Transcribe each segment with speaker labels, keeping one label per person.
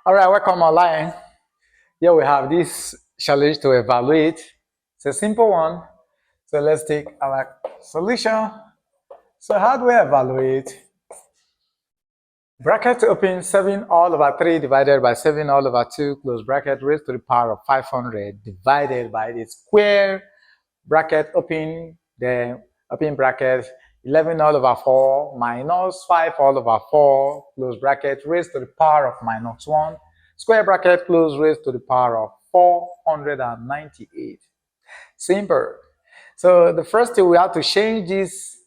Speaker 1: All right, welcome online. Here we have this challenge to evaluate. It's a simple one. So let's take our solution. So how do we evaluate? Bracket open 7 all over 3 divided by 7 all over 2 close bracket raised to the power of 500 divided by the square bracket open, then open bracket 11 all over 4 minus 5 all over 4 close bracket raised to the power of minus 1 square bracket close raised to the power of 498. Simple. So the first thing we have to change this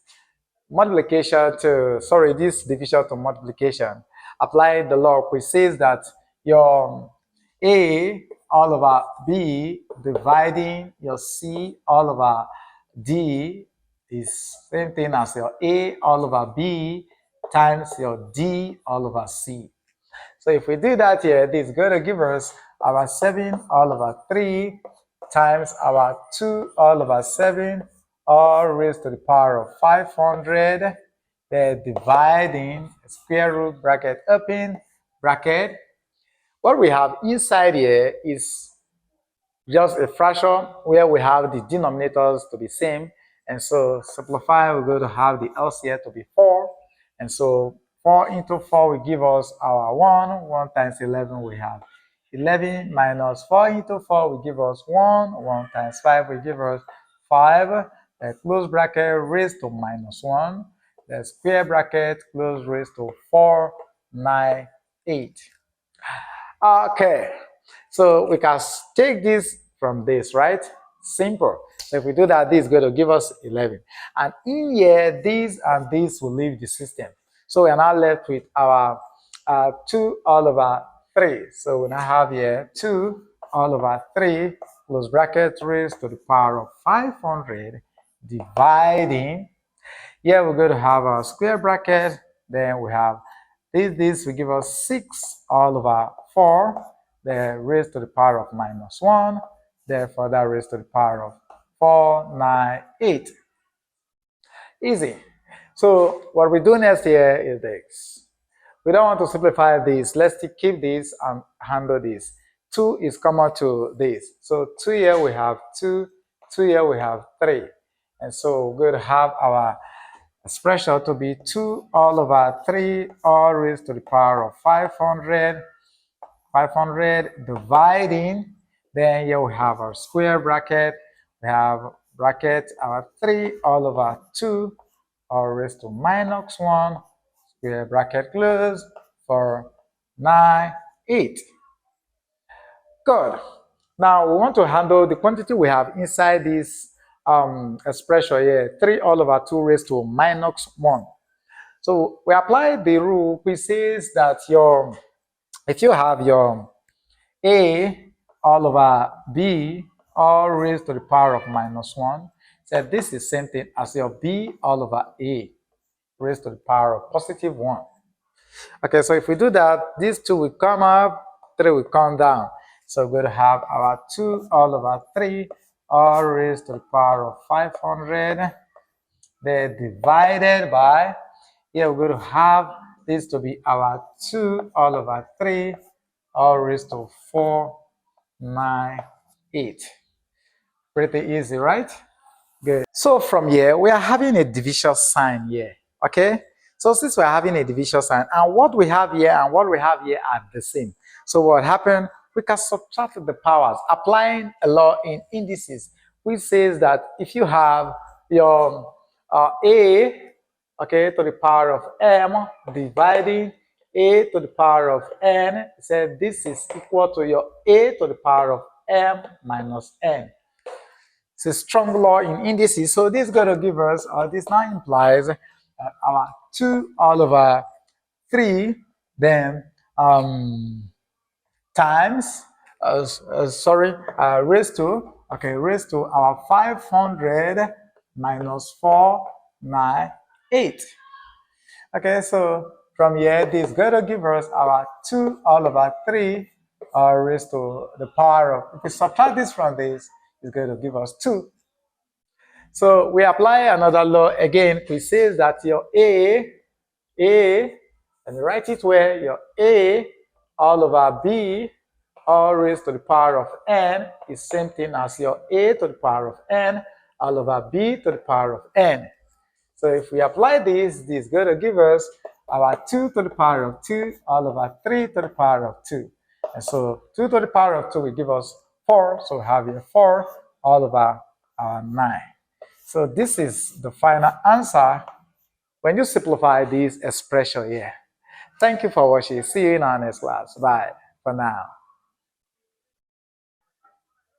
Speaker 1: this division to multiplication. Apply the law which says that your A all over B dividing your C all over D is same thing as your A all over B times your D all over C. So if we do that here, this is going to give us our 7 all over 3 times our 2 all over 7 all raised to the power of 500. Then dividing square root bracket open bracket. What we have inside here is just a fraction where we have the denominators to be same. And so simplify, we're going to have the LCM to be 4. And so 4 into 4 will give us our 1. 1 times 11 we have 11 minus 4 into 4 will give us 1. 1 times 5 will give us 5. The close bracket raised to minus 1. The square bracket close raised to 498. Okay, so we can take this from this, right? Simple. So if we do that, this is going to give us 11. And in here, this and this will leave the system. So we are now left with our 2 all over 3. So we now have here 2 all over 3 close bracket raised to the power of 500 dividing. Here we're going to have our square bracket. Then we have this will give us 6 all over 4. Then raised to the power of minus 1. Therefore, that raised to the power of 498. Easy. So what we do next here is this. We don't want to simplify this. Let's keep this and handle this. 2 is common to this. So 2 here we have 2. 2 here we have 3. And so we're going to have our expression to be 2 all over 3 all raised to the power of 500. 500 dividing. Then here we have our square bracket. We have bracket our 3 all over 2 all raised to minus 1. Square bracket close for 98. Good. Now we want to handle the quantity we have inside this expression here. 3 all over 2 raised to minus 1. So we apply the rule which says that if you have your A all over B all raised to the power of minus 1, so this is same thing as your B all over A raised to the power of positive 1. Okay, so if we do that, these 2 will come up, 3 will come down. So we're going to have our 2 all over 3 all raised to the power of 500. Then divided by, here we're going to have this to be our 2 all over 3 all raised to 498. Pretty easy, right? Good. So from here, we are having a division sign here, okay? So since we're having a division sign, and what we have here and what we have here are the same. So what happened, we can subtract the powers, applying a law in indices, which says that if you have your A, okay, to the power of M dividing A to the power of N, said this is equal to your A to the power of M minus N. It's a strong law in indices. So this is going to give us, this now implies our 2 all over 3, then times, raised to our 500 minus 498. Okay, so from here, this is going to give us our 2 all over 3 raised to the power of, if we subtract this from this, it's going to give us 2. So we apply another law again, which says that your A, and write it where your A all over b all raised to the power of n is same thing as your a to the power of n all over b to the power of n. So if we apply this is going to give us our 2 to the power of 2 all over 3 to the power of 2. And so 2 to the power of 2 will give us 4. So we have here 4 all over our 9. So this is the final answer when you simplify this expression here. Thank you for watching. See you in our next class. Bye for now.